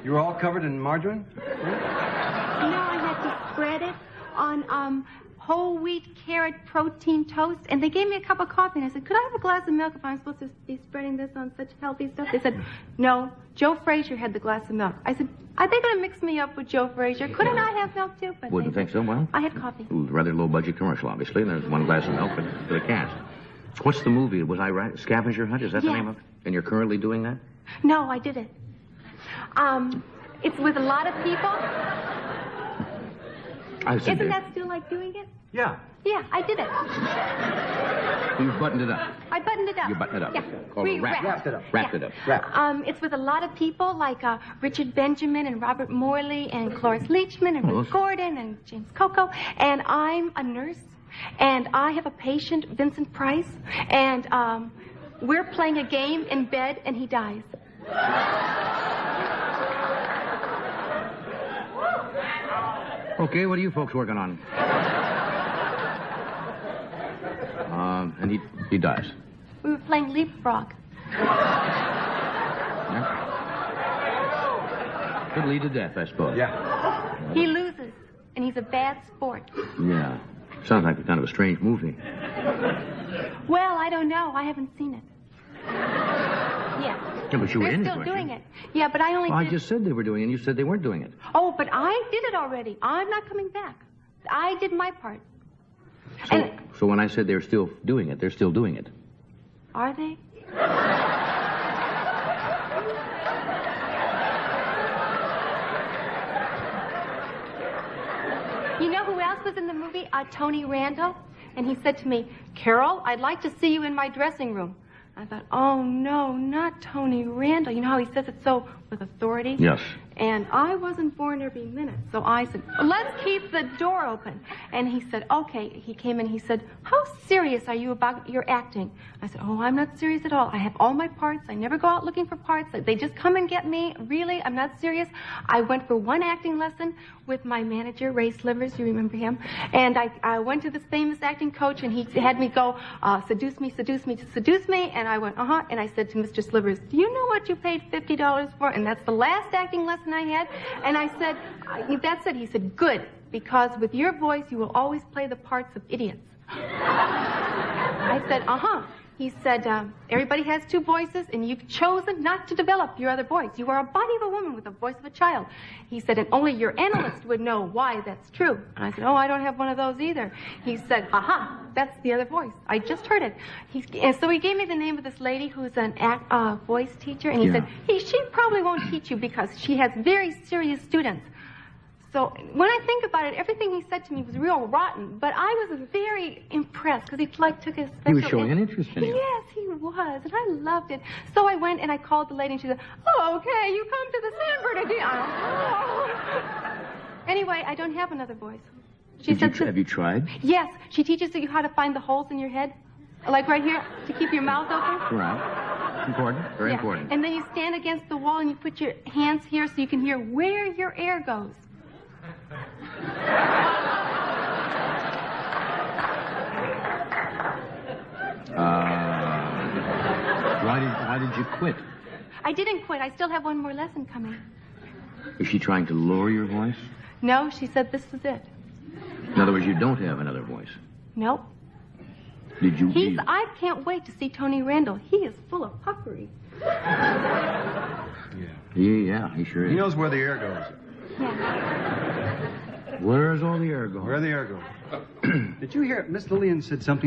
You were all covered in margarine? No, I had to spread it on whole wheat carrot protein toast, and they gave me a cup of coffee, and I said, could I have a glass of milk if I'm supposed to be spreading this on such healthy stuff? They said, no, Joe Frazier had the glass of milk. I said, are they going to mix me up with Joe Frazier? Couldn't I have milk too? But Wouldn't think so, well. I had coffee. It was a rather low-budget commercial, obviously, and there's one glass of milk for the cast. What's the movie? Was I right? Scavenger Hunt? Is that the name of it? And you're currently doing that? No, I did it. It's with a lot of people. Isn't that still like doing it? Yeah. Yeah, I did it. You buttoned it up. I buttoned it up. You buttoned it up. Yeah. Called it Wrapped it up. Wrapped it up. It's with a lot of people like Richard Benjamin and Robert Morley and Cloris Leachman and Ruth Gordon and James Coco. And I'm a nurse. And I have a patient, Vincent Price. And we're playing a game in bed and he dies. Okay, what are you folks working on? And he dies. We were playing leapfrog. Yeah. Could lead to death, I suppose. Yeah. He loses, and he's a bad sport. Yeah. Sounds like kind of a strange movie. Well, I don't know. I haven't seen it. Yeah. Yeah, but you were They're in it, still weren't you? doing it. Yeah, but I only Well, I did... just said they were doing it, and you said they weren't doing it. Oh, but I did it already. I'm not coming back. I did my part. So when I said they're still doing it, they're still doing it. Are they? You know who else was in the movie? Tony Randall. And he said to me, Carol, I'd like to see you in my dressing room. I thought, oh, no, not Tony Randall. You know how he says it so with authority? Yes. And I wasn't born every minute. So I said, let's keep the door open. And he said, okay. He came in, he said, how serious are you about your acting? I said, oh, I'm not serious at all. I have all my parts. I never go out looking for parts. They just come and get me. Really, I'm not serious. I went for one acting lesson with my manager, Ray Slivers. You remember him? And I went to this famous acting coach, and he had me go, seduce me, seduce me, seduce me. And I went, uh-huh. And I said to Mr. Slivers, do you know what you paid $50 for? And that's the last acting lesson I had. And I said, that's it. He said, good, because with your voice, you will always play the parts of idiots. I said, uh-huh. He said, everybody has two voices, and you've chosen not to develop your other voice. You are a body of a woman with a voice of a child. He said, and only your analyst would know why that's true. And I said, oh, I don't have one of those either. He said, aha, that's the other voice. I just heard it. And so he gave me the name of this lady who's an voice teacher, and he said, she probably won't teach you because she has very serious students. So when I think about it, everything he said to me was real rotten, but I was very impressed because he took a special... He was showing an interest in you. Yes, he was, and I loved it. So I went and I called the lady, and she said, oh, okay, you come to the San Bernardino. Anyway, I don't have another voice. She said, have you tried? Yes, she teaches you how to find the holes in your head, like right here, to keep your mouth open. Right. Important, very important. And then you stand against the wall and you put your hands here so you can hear where your air goes. Why did you quit? I didn't quit. I still have one more lesson coming. Is she trying to lower your voice? No, she said this was it. In other words, you don't have another voice. Nope. Did you... I can't wait to see Tony Randall. He is full of puckery. Yeah, he sure is. He knows where the air goes. Yeah. Where's all the air going? Where the air goes. Did you hear Miss Lillian said something